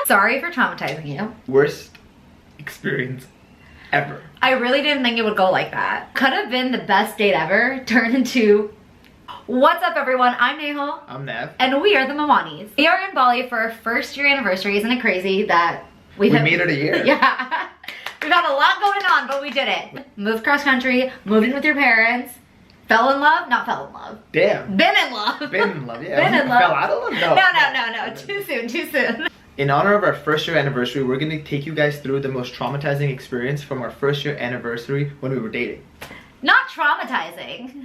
Sorry for traumatizing you. Worst experience ever. I really didn't think it would go like that. Could have been the best date ever, turned into... What's up, everyone? I'm Nehal. I'm Nev. And we are the Mamanis. We are in Bali for our first year anniversary. Isn't it crazy that we made it a year? Yeah. We've had a lot going on, but we did it. Moved cross country, moved in with your parents, fell in love, not fell in love. Damn. Been in love. Been in love, yeah. Been in love. Fell out of love? No. Too soon. In honor of our first year anniversary, we're gonna take you guys through the most traumatizing experience from our first year anniversary when we were dating. Not traumatizing.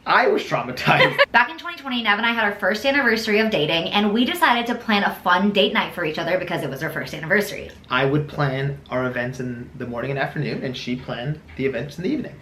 I was traumatized. Back in 2020, Nev and I had our first anniversary of dating, and we decided to plan a fun date night for each other because it was our first anniversary. I would plan our events in the morning and afternoon, and she planned the events in the evening.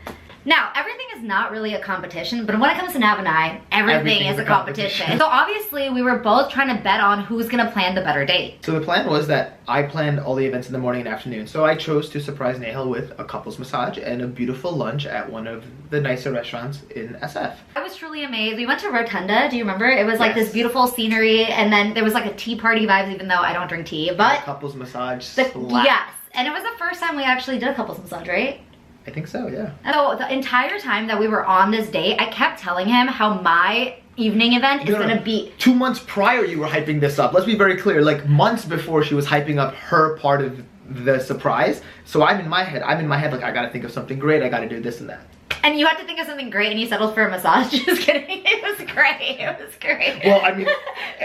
Now, everything is not really a competition, but when it comes to Nav and I, everything is a competition. So obviously, we were both trying to bet on who's gonna plan the better date. So the plan was that I planned all the events in the morning and afternoon. So I chose to surprise Nehal with a couples massage and a beautiful lunch at one of the nicer restaurants in SF. I was truly amazed. We went to Rotunda, do you remember? It was like this beautiful scenery, and then there was like a tea party vibes, even though I don't drink tea, but... The couples massage slapped. Yes, and it was the first time we actually did a couples massage, right? I think so, yeah. So the entire time that we were on this date, I kept telling him how my evening event is gonna be... 2 months prior you were hyping this up. Let's be very clear. Like months before she was hyping up her part of the surprise. So I'm in my head like, I gotta think of something great. I gotta do this and that. And you had to think of something great and you settled for a massage. Just kidding. It was great. It was great. Well, I mean,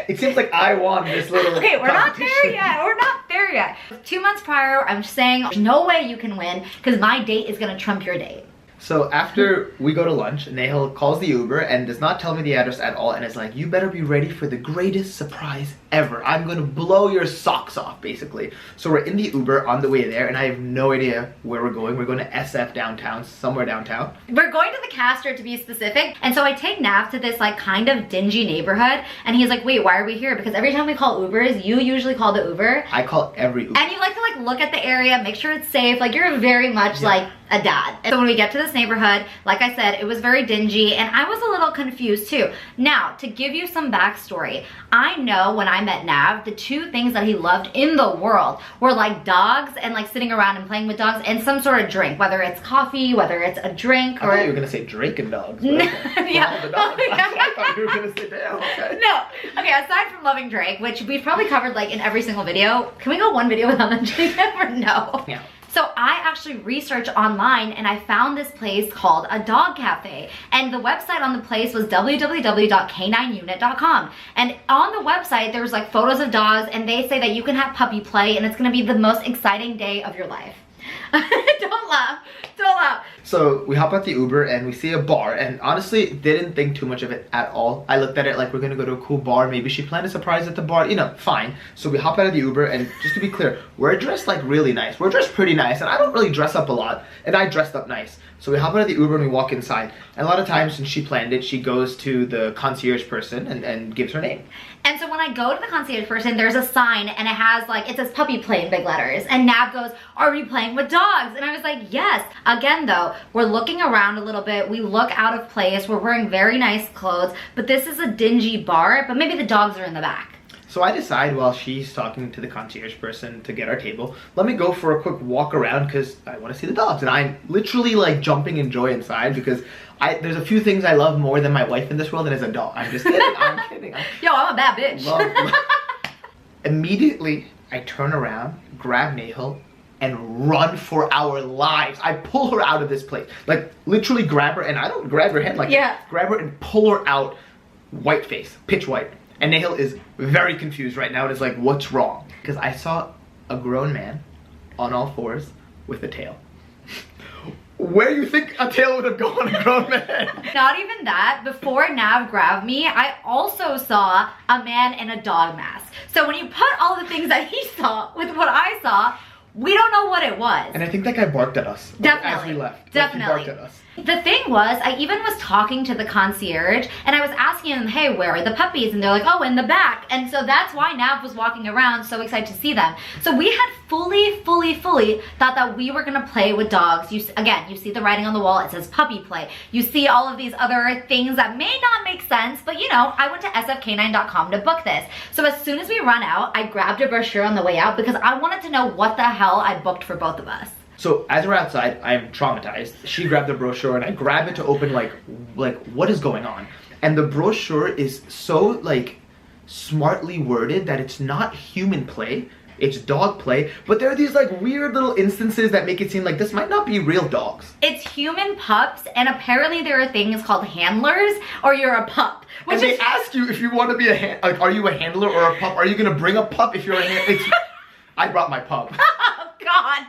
it seems like I won this little Okay, we're not there yet. We're not there yet. 2 months prior, I'm saying there's no way you can win because my date is gonna trump your date. So after we go to lunch, Nehal calls the Uber and does not tell me the address at all and is like, you better be ready for the greatest surprise ever. I'm gonna blow your socks off, basically. So we're in the Uber on the way there and I have no idea where we're going. We're going to SF downtown, somewhere downtown. We're going to the Castro to be specific. And so I take Nav to this like kind of dingy neighborhood and he's like, wait, why are we here? Because every time we call Ubers, you usually call the Uber. I call every Uber. And you like to like look at the area, make sure it's safe. Like you're very much like a dad. And so when we get to this neighborhood, like I said, it was very dingy and I was a little confused too. Now, to give you some backstory, I know when I met Nav, the two things that he loved in the world were like dogs and like sitting around and playing with dogs and some sort of drink, whether it's coffee, whether it's a drink or... I thought you were gonna say Drake and dogs. Okay. Yeah. The dogs. I thought you were gonna say damn, okay. No. Okay, aside from loving Drake, which we've probably covered like in every single video, can we go one video without mentioning him or no? Yeah. So I actually researched online and I found this place called a dog cafe. And the website on the place was www.k9unit.com. And on the website, there was like photos of dogs and they say that you can have puppy play and it's gonna be the most exciting day of your life. Don't laugh, don't laugh. So we hop out the Uber and we see a bar and honestly didn't think too much of it at all. I looked at it like we're gonna go to a cool bar. Maybe she planned a surprise at the bar, you know, fine. So we hop out of the Uber and just to be clear, we're dressed like really nice. We're dressed pretty nice and I don't really dress up a lot and I dressed up nice. So we hop out of the Uber and we walk inside. And a lot of times since she planned it, she goes to the concierge person and gives her name. And so when I go to the concierge person, there's a sign and it has like, it says puppy play in big letters. And Nav goes, are we playing with dogs? And I was like, yes. Again though, we're looking around a little bit. We look out of place. We're wearing very nice clothes, but this is a dingy bar, but maybe the dogs are in the back. So I decide while she's talking to the concierge person to get our table, let me go for a quick walk around because I want to see the dogs. And I'm literally like jumping in joy inside because there's a few things I love more than my wife in this world and is a dog. I'm just kidding, I'm kidding. Yo, I'm a bad bitch. Immediately, I turn around, grab Nehal, and run for our lives. I pull her out of this place. Like literally grab her and I don't grab her head like grab her and pull her out, white face, pitch white. And Nehal is very confused right now and is like, what's wrong? Because I saw a grown man on all fours with a tail. Where do you think a tail would have gone, a grown man? Not even that. Before Nav grabbed me, I also saw a man in a dog mask. So when you put all the things that he saw with what I saw, We don't know what it was. And I think that guy barked at us. Definitely. As we left. Definitely. Like, he barked at us. The thing was, I even was talking to the concierge and I was asking them, hey, where are the puppies? And they're like, oh, in the back. And so that's why Nav was walking around so excited to see them. So we had fully thought that we were gonna play with dogs. Again, you see the writing on the wall, it says puppy play. You see all of these other things that may not make sense, but you know, I went to sfk9.com to book this. So as soon as we run out, I grabbed a brochure on the way out because I wanted to know what the hell I booked for both of us. So as we're outside, I'm traumatized. She grabbed the brochure and I grab it to open like what is going on? And the brochure is so like smartly worded that it's not human play, it's dog play, but there are these like weird little instances that make it seem like this might not be real dogs. It's human pups, and apparently there are things called handlers, or you're a pup. And they ask you if you want to be like, are you a handler or a pup? Are you gonna bring a pup if you're a handler? I brought my pup. Oh God.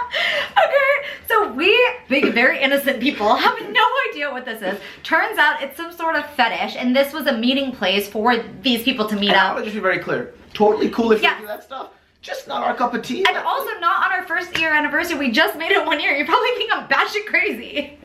Okay, so we, big, very innocent people, have no idea what this is. Turns out it's some sort of fetish, and this was a meeting place for these people to meet up. I want to just be very clear. Totally cool if you do that stuff. Just not our cup of tea. And also not on our first year anniversary. We just made it 1 year. You probably think I'm batshit crazy.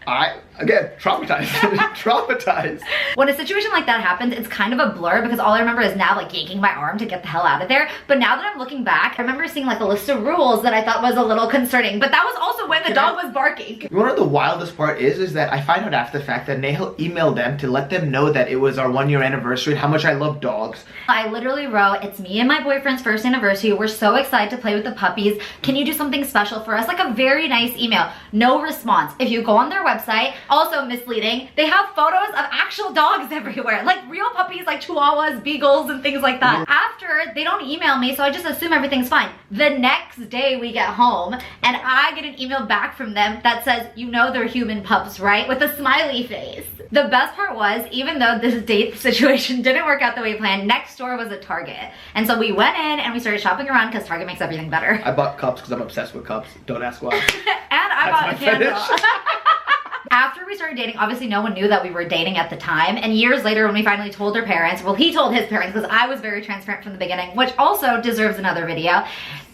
Again, traumatized. Traumatized. When a situation like that happens, it's kind of a blur because all I remember is Nav like yanking my arm to get the hell out of there. But now that I'm looking back, I remember seeing like a list of rules that I thought was a little concerning. But that was also when the dog was barking. You know what the wildest part is that I find out after the fact that Nahal emailed them to let them know that it was our 1 year anniversary and how much I love dogs. I literally wrote, it's me and my boyfriend's first anniversary. We're so excited to play with the puppies. Can you do something special for us? Like a very nice email. No response. If you go on their website, also misleading, they have photos of actual dogs everywhere. Like real puppies, like chihuahuas, beagles, and things like that. After, they don't email me, so I just assume everything's fine. The next day we get home, and I get an email back from them that says, you know they're human pups, right? With a smiley face. The best part was, even though this date situation didn't work out the way planned, next door was a Target. And so we went in and we started shopping around because Target makes everything better. I bought cups because I'm obsessed with cups. Don't ask why. And I bought a candle. After we started dating, obviously no one knew that we were dating at the time. And years later when we finally told our parents, well, he told his parents because I was very transparent from the beginning, which also deserves another video.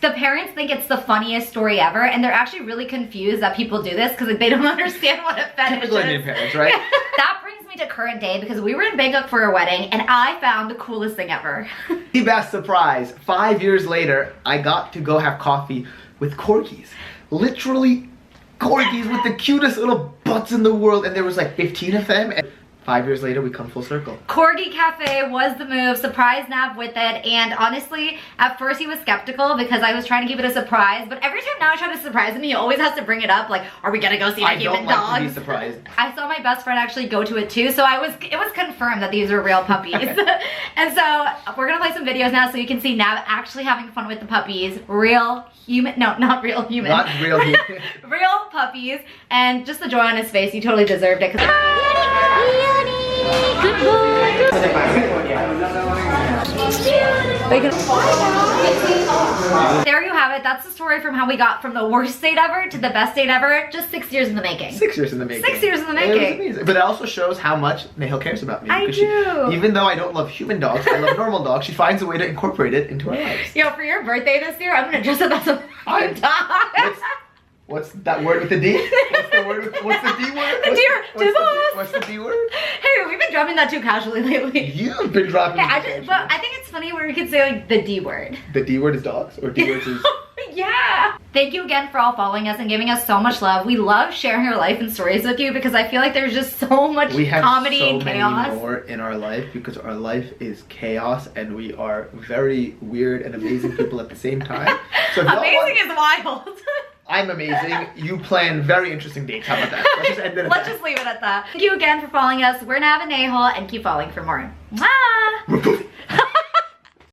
The parents think it's the funniest story ever, and they're actually really confused that people do this because they don't understand what a fetish Typical is. Indian parents, right? That brings me to current day because we were in Bangkok for a wedding and I found the coolest thing ever. The best surprise. 5 years later, I got to go have coffee with corgis. Literally corgis with the cutest little butts in the world, and there was like 15 of them. And 5 years later, we come full circle. Corgi Cafe was the move. Surprised Nav with it. And honestly, at first he was skeptical because I was trying to keep it a surprise. But every time now I try to surprise him, he always has to bring it up. Like, are we gonna go see the human dogs? I don't like to be surprised. I saw my best friend actually go to it too. So it was confirmed that these were real puppies. And so we're gonna play some videos now so you can see Nav actually having fun with the puppies. Real human, no, not real human. Not real human. Real puppies. And just the joy on his face, he totally deserved it. Good boy. There you have it. That's the story from how we got from the worst date ever to the best date ever. Just 6 years in the making. 6 years in the making. 6 years in the making. It was amazing. But it also shows how much Nahal cares about me. I do. Even though I don't love human dogs, I love normal dogs. She finds a way to incorporate it into our lives. Yo, for your birthday this year, I'm gonna dress up as a dog. What's that word with the D? What's the word? What's the D word? What's the D word? Hey, we've been dropping that too casually lately. You've been dropping it. But I think it's funny where we could say like the D word. The D word is dogs, or D word is... Yeah. Thank you again for all following us and giving us so much love. We love sharing our life and stories with you because I feel like there's just so much comedy and chaos. We have so many more in our life because our life is chaos and we are very weird and amazing people at the same time. So amazing is wild. I'm amazing. You plan very interesting dates. How about that? Let's just end it at that. Let's just leave it at that. Thank you again for following us. We're Nav and Nahal, and keep following for more. Mwah!